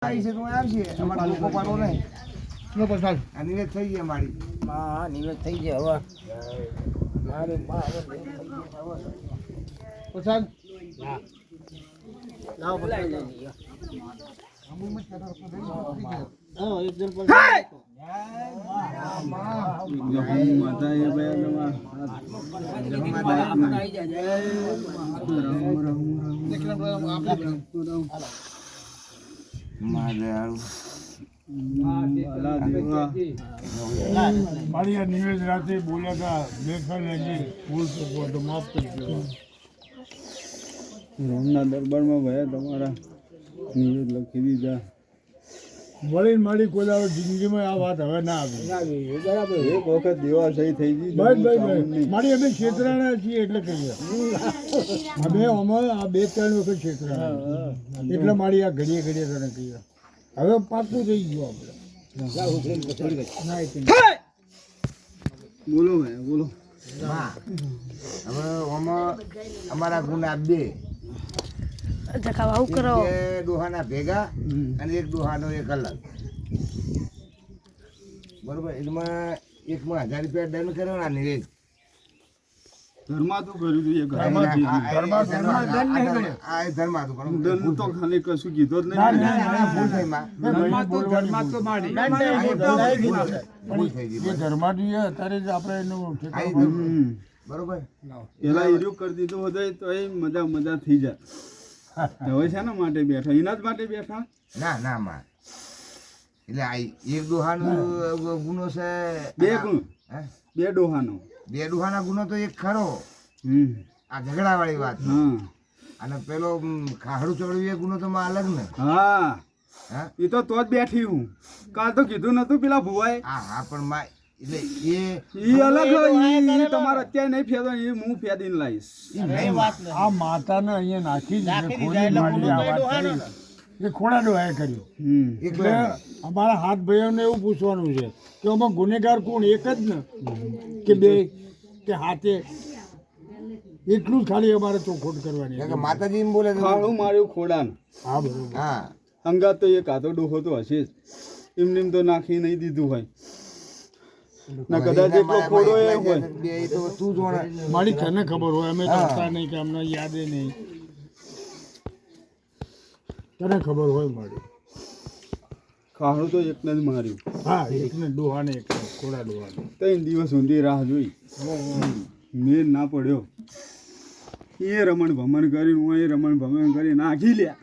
આવી છે તો આવશે અમારે લોકો પાડો નહીં નો પસાર આ નિવેદ થઈ ગયા મારી હા નિવેદ થઈ ગયા હવે મારે પસાર હા લાવ પસાર લઈ લઈએ હા એકદમ પર માતા એ બે મારી આ નિવેદ રાતે બોલ્યા હતા લેખન હજી ભૂલ ચૂકો તો માફ કરજો. રામના દરબારમાં ભયા તમારા નિવેદ લખી દીધા. વળી મારી કોઈ દાડો જિંદગીમાં આ વાત હવે ના આવી. બરાબર એક વખત દેવાશયી થઈ ગઈ. ભાઈ મારી અમે છેતરાણા છીએ એટલે કહીએ અમે આ બે ત્રણ વખત છેતરાણા એટલે મારી આ ઘડીએ ઘડીએ તને કહીએ હવે પાકું થઈ ગયું આપણે. બોલો ભાઈ બોલો. હવે આમાં અમારા ગુના બે ડોહાના ભેગા અને એક ડોહાનો એક અલગ બરોબર. એમાં એકમાં 1000 રૂપિયા દંડ કર્યો ને નિવેદ ધર્માતું કર્યું હતું. દંડ તો ખાલી કશું કીધો જ નહીં. ધર્માજી અત્યારે જ આપણે એનું બરોબર પેલા એર્યું કરી દીધું હતું તો એ મજા થઈ જાય. હવે શાના માટે બેઠા? એના જ માટે બેઠા? ના માં એટલે આ એક ડોહાનો ગુનો છે બે ગુણ બે ડોહાનો બે ડોહાના ગુનો તો એક ખરો આ ઝઘડા વાળી વાત. હા અને પેલો ખાહડું ચડ્યું એ ગુનો તો માં અલગ ને. હા હા એ તો જ બેઠી હું. કાલ તો કીધું નતું પેલા ભુવાએ. હા પણ માં એટલે એ અલગ તમારે અત્યારે નહીં ફેદો. એ હું ફેદીને લાવીશ. આ માતાને અહીંયા નાખી એ ખોડા ડોહાએ કર્યું. એટલે અમારા હાથ ભાઈઓને એવું પૂછવાનું છે કે આમાં ગુનેગાર કોણ? એક જ ને કે બે કે હાથે? એટલું જ ખાલી અમારે ચોખોટ કરવાની. માતાજી એમ બોલે ખાડું માર્યું ખોડાનું. હા બરોબર. હા અંગાત તો એક હાથો ડોહો તો હશે જ. એમને તો નાખી નહીં દીધું હોય ના કદાચ એટલો ખોડો એ હોય. તું જોડે મારી તને ખબર હોય અમે તો હતા નહીં કે અમને યાદ નહીં. તને ખબર હોય મારી. ખાડું તો એકને જ માર્યું. હા એકને ડોહાને એક ખોડા ડોહાને 3 દિવસ સુધી રાહ જોઈ. મેળ ના પડ્યો. એ રમણ ભમણ કરીને હું એ રમણ ભમણ કરી નાખી લ્યા.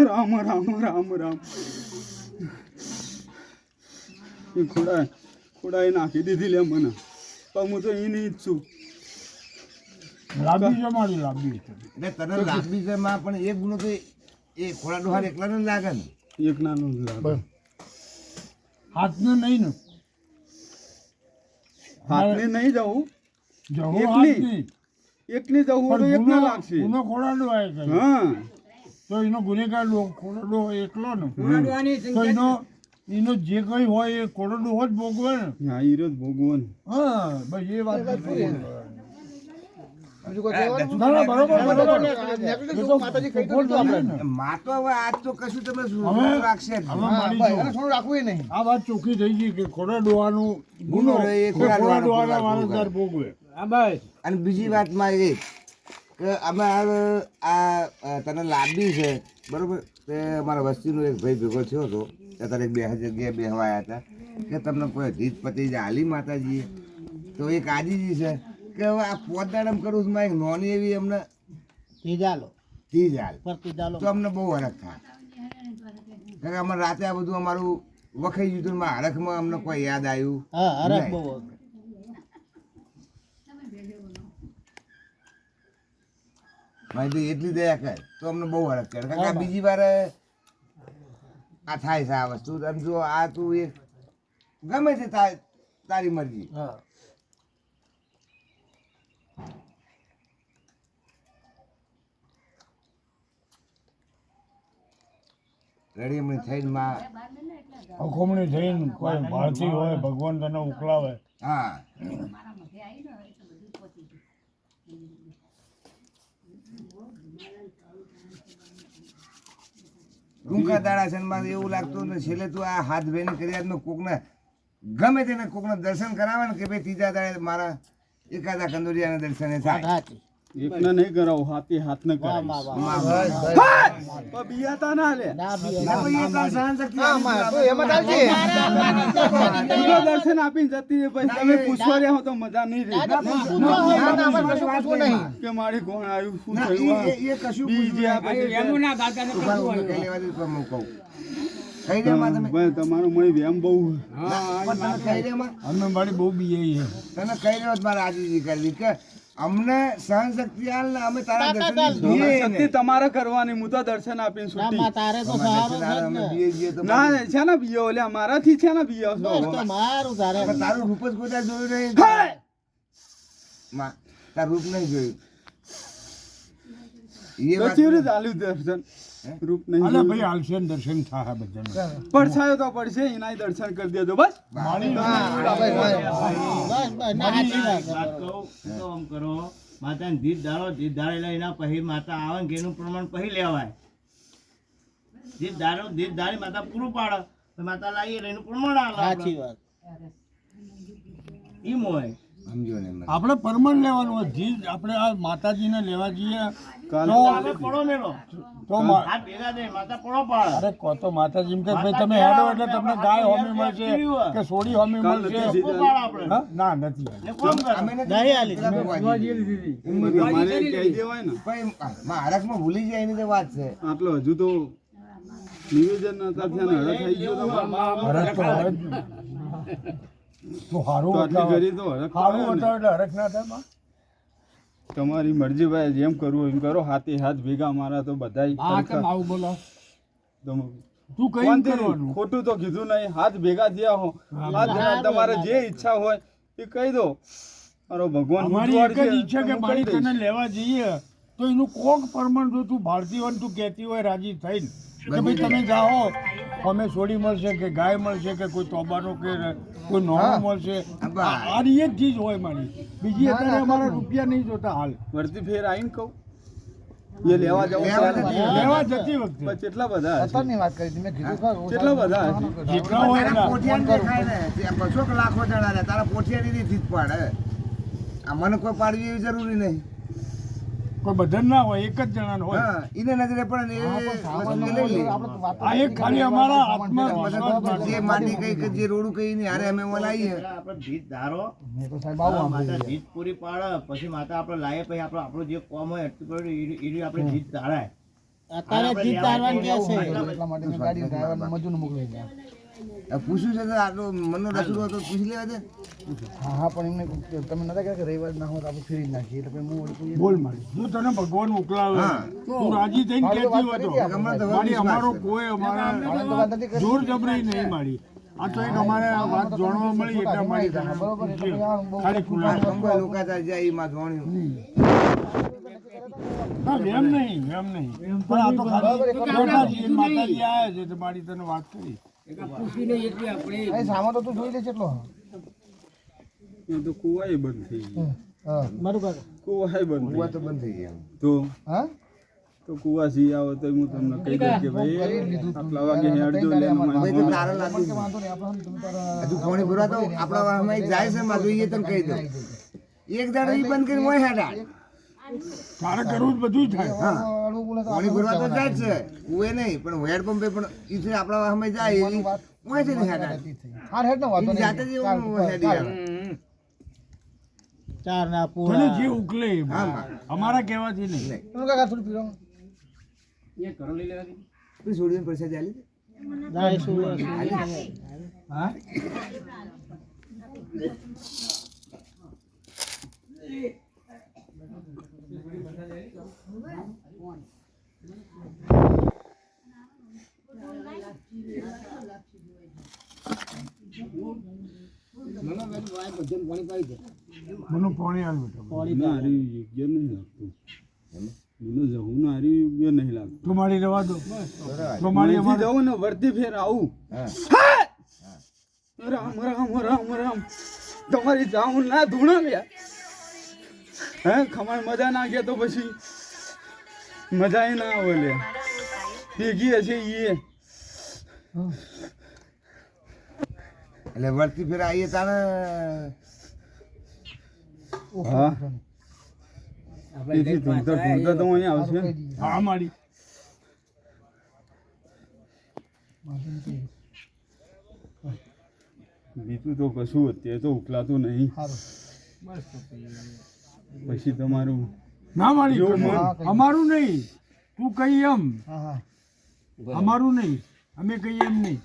રામ રામ રામ રામ એ ખોડાએ નાખી દીધી લે મને. પણ હું તો એ નહીં જ છું. લાંબી છે મારી લાંબી છે. એટલે તને લાંબી છે માં પણ એક ગુનો તો એ ખોડા ડોહાર એકલા ને લાગે ને. એક નાનો જ લાગે. હાથને નહીં ને હાથને નહીં જવું. જવું એકલી? હાથની. એકલી જવું હોય તો એક ના લાગશે. ગુનો ખોડા ડોહાએ કર્યો. હા તો એનો ગુનેગાર ખોડા ડોહો એકલો ને તો એનો જે કઈ હોય એ ખોડો ડોહો જ ભોગવે ને. હા હીરો જ ભોગવન. હા બસ એ વાત બીજું કોઈ ના, ના, બરોબર, બરોબર. માં તો હવે આજ તો કશું તમે હવે રાખશે જ હવે નહીં. મારી જો. આ વાત ચોખ્ખી થઈ ગઈ કે ખોડા ડોહાનું ગુનો ગુનો રહે, એ એ ખોડા ખોડા ડોહાનો ડોહાના ભોગવે. વારસદાર ભોગવે. હા ભાઈ અને બીજી વાતમાં એ કે અમે આ તને લાંબી છે બરોબર. તે અમારા વસ્તીનો એક ભાઈ ભેગો થયો હતો અત્યારે બે જગ્યાએ બેહવા આવ્યા હતા કે તમને કોઈ રીત પતી જાય હાલી માતાજીએ તો એક આજીજી છે કે હવે આ પોદાડમ કરું છું માં એક નોની એવી અમને તીજ હાલ તો અમને બહુ હરખ થાય. કારણ કે અમારે રાતે આ બધું અમારું વખાઈ ગયું હતું માં હરખમાં અમને કોઈ યાદ આવ્યું નહીં. મારી એટલી દયા કર તો અમને બહુ હરખ કરે. કારણ કે આ બીજી વાર આ થાય છે આ વસ્તુ. આમ જો આ તું એક ગમે છે તારી મરજી. રેડી એમની થઈને માં અખોમણી થઈને કોઈ ભારતી હોય ભગવાન તને ઉકલાવે. હા ટૂંકા દાડા છે ને મારે એવું લાગતું ને છેલ્લે તું આ હાથ ભાઈને કર્યામાં કોકને ગમે તેને કોકને દર્શન કરાવે ને કે ભાઈ ત્રીજા દાડે મારા એકાદા કંદોરિયાના દર્શને થાય. એકને નહીં કરાવું, હાથી હાથને કરાવીશ. બિયાતા ના લે. ના ભાઈ, એ તાર સહનશક્તિ બીજો દર્શન આપીને જતી રહે, પછી તમે પૂછવા રહ્યા હો તો મજા નહીં રહે કે મારી કોણ આવ્યું, શું થયું. એ કશું બીજે આ પછી કઈ લેવા દે તો હું કહું. કઈ દે માં તમે ભાઈ તમારું મય વેમ બહુ. પણ તને કઈ દે માં અમે મારી બહુ બીએ છે. તને કઈ દેવા મારે આજીજી કરવી કે અમને સહનશક્તિ આલ ને અમે તારા દર્શન શક્તિ તમારે કરવાની, હું તો દર્શન આપીને છૂટી. તારે તો સારું છે જ ને. ના છે ને બીજો ઓલ્યા મારાથી છે ને બીજો બસ તો મારું તારે તારું રૂપ જ કોઈ દાડે જોયું નહીં. માં તારું રૂપ નહીં જોયું. એ તો વાત કેવી રીતે આલ્યું દર્શન? રૂપ નહીં અલે જોયું. ભાઈ હાલશે ને દર્શન થાય બધાને. પડછાયો તો પડશે, એનાય દર્શન કરી દેજો બસ. મારી બસ ના સાચી વાત છે. તો આમ કરો માતાને જીત ધારો, જીત ધારેલા એના પછી માતા આવે ને કે એનું પ્રમાણ પછી લેવાય. જીત ધારો, જીત ધારી માતા પૂરું પાડે તો માતા લાવીએ એટલે એનું પ્રમાણ આવે. સાચી વાત. એમ હોય. સમજો ને મને. આપણે પરમાન લેવાનું હોય. જી આપણે આ માતાજીને લેવા જઈએ કાલે તો આપણે પડો મેલો તો મા- હાથ ભેગા દે માતા પડો પાડે. અરે કહો તો માતાજી એમ કે ભાઈ તમે હેડો એટલે તમને ગાય હોમી મળશે કે સોડી હોમી કાલ મળશે. નથી પૂરું પાડે આપણે. હા? ના નથી ને કોમ કરે. અમે નથી નહીં આલી. પેલા ભગવાનજી. તમારે કહી દેવાય ને. ભાઈ મહારાજમાં ભૂલી જાય એની તો વાત છે. આટલો હજુ તો નિવેદન નતા થયા ને હળદ થઈ ગયો તમારે. હરખ તો હોય જ ને. તો હારું તો આટલી બતાવો. ઘડી તો હરખ હારું થાય ને. બતાવો એટલે હરખ ના થાય માં. તમારી મરજી ભાઈ, જેમ કરવું એમ કરો. હાથે હાથ ભેગા મારા તો બધાય સરખા. આવું બોલો તમે તું કઈ શાંતિથી, કરવાનું ખોટું તો કીધું નહીં. હાથ ભેગા થયા હો, હાથ ભેગા તમારે જે ઈચ્છા હોય એ કહી દો. મારો ભગવાન અમારી એક જ બુધવાર છે, ઈચ્છા કે હું મારી કરી તને દઈશ. લેવા જઈએ તો એનું કોક પરમાણ જો તું ભારતી હોય ને તું કહેતી હોય રાજી થઈને કે ભાઈ તમે જાઓ અમે સોડી મળશે કે ગાય મળશે કે કોઈ તોબાનો કે કોઈ નોણો મળશે. આની એક ચીજ હોય મારી. બીજી અત્યારે અમારા રૂપિયા નહીં જોતા હાલ. વર્તી ફેર આવીને કહું એ લેવા જવું લેવા ત્યારે. જતી લેવા જતી વખતે પણ કેટલા બધા હશે? વાત કરી મેં કીધું ખરું. કેટલા બધા હશે? જેટલા હોય તારા એટલા. પોઠિયાને દેખાય ને તે બસો કે લાખો જણા રહ્યા. તારા પોઠિયાની નહીં જીત પાડે. આ મને કોઈ પાડવી એવી જરૂરી નહીં. કોઈ બધાને ના હોય, એક જ જણાને હોય. હા, એને નજરે પડે ને એ વસ્તુ લઈ લે. આ એક ખાલી અમારા આત્મવિશ્વાસ માટે. જે માટી કઈ કે જે રોડું કઈ નહીં હારે અમે લાવીએ. આપણે જીત ધારો માતા જીત પૂરી પાડે પછી માતા આપણે લાવીએ પછી આપણો જે કોમ હોય એટલું પડ્યું એ આપણે જીત ધારાય. અત્યારે જીત તારવાનું કે છે. આ પૂછ્યું છે તો આટલો મનનો રસૂલ હતો પૂછી લેવા દે. બોલ મારી. જો તને ભગવાન મોકલાવે હા. તું રાજી થઈને કહેતી હોય તો હમણાં તો મારી વિશ્વાસ અમારો છે. કોઈ અમારા જોર જબરી નહીં મારી. આ તો એક અમારે આ વાત જાણવા મળી એટલે અમારી તને પૂછ્યું. ખાલી આ ખુલ્લા કંબા લોકાતા જાય એમાં જોણ્યું. ના વેમ નહીં પણ આ તો ખાલી માતાજી આયા છે તો મારી તને વાત કરી. એ તો કુવાય બંધ થઈ ગયું. બરોબર. કુવાય બંધ થઈ કુવા તો બંધ થઈ ગયા. ગયું. તો કુવા સી આવો તો હું તમને કહી દઉં કે ભાઈ આટલા વાગે હેડજો લે ને ભાઈ મારી તો તારા લાગુ છે. હજુ પાણી ભરવા તો આપણા વાહમાં એક જાય છે માં જોઈએ તને કહી દઉં. એક દાડો ઈ બંધ કરીને મોય હેડા. તારે કરવું જ બધું જ થાય. હા, પાણી ભરવા તો જાય જ છે કુએ નહીં પણ હેડ પંપે પણ ઈ છે આપણા વાહમાં જાય ઈ મોય છે ને હેડા. ઈ જાતે જ એવું હેડી આવે. ચાર ના તને પૂરા. જે ઉકલે એ બોલ. અમારા કહેવાથી નહીં. પછી છોડીને પૈસા ચાલી જાય શું હા મને પાણી આલ બેટા. ના હારી યોગ્ય નહીં લાગતું. મને જવું ને હારી યોગ્ય નહીં લાગતું. તો મારી રવા દો. તો મારી અહીંથી અમારે જવું ને વર્તી ફેર આવું. હા. રામ રામ રામ રામ. તમારી જાઉં ના ધૂણા લ્યા. હે ખમાણ મજા ના ગયા તો પછી મજા ના આવે લ્યા. ભેગી હશે ઈ એટલે વળતી ફેર આવીએ તારે હા તેથી ધૂમધર ધૂમધર તો અહીંયા આવશે ને. હા મારી બીજું તો કશું અત્યારે તો ઉકલાતું નહીં પછી તમારું ના મારી જો મન. અમારું નહીં તું કઈ એમ અમારું નહીં અમે કહીએ એમ નહીં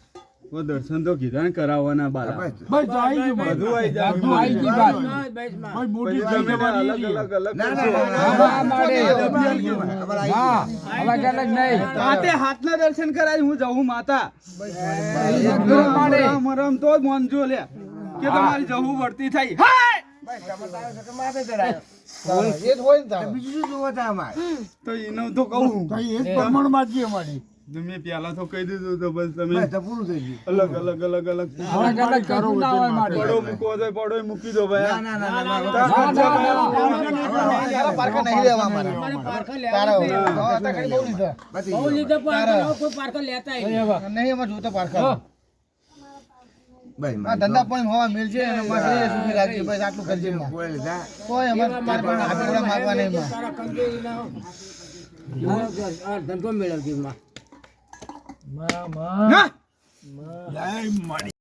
તો દર્શન તો કીધા ને કરાવવાના બાલા બસ. બસ તો આવી ગયું બધું આવી જાય. બધું આવી ગયું વાત. બસ માં બસ મોટી પછી તમે જગ્યા અલગ અલગ અલગ ના, ના, કરશો. ના, ના, અમારે આવી ગયું. હાથે હાથના દર્શન કરાય હું જાઉં માતા રામ રામ તો જ મોનજો લે કે તમારી જવું વર્તી થઈ હાય! બસ, તમે તારે સાથે માથે ચડાયો. તો બીજું શું જોવો છે અમારે? તો એનો તો કહું તો એ જ પ્રમાણમાં જ છે અમારી મેં પહેલા તો કહી દીધું તો બસ તમે બસ, તો પૂરું થઈ ગયું. અલગ અલગ અલગ અલગ અલગ અલગ કરો પડો મૂકો તો પડો મૂકી દો ભાઈ ના, ના, ના, ના, ના, પતી બહુ ગયું. લીધો પારકો ના કોઈ પારકો લેતા ય નહીં. બસ, મારે ધંધા તો- પણ હોવા મિલ છે અને મારે એ સુખી રાખજે બસ આટલું કરજે માં. કોઈ લીધા? કોઈ અમારે હાથોડા મારવા નહીં માં. તારા કંજોઈ ના આ ધંધો મેળવજી માં જય મારી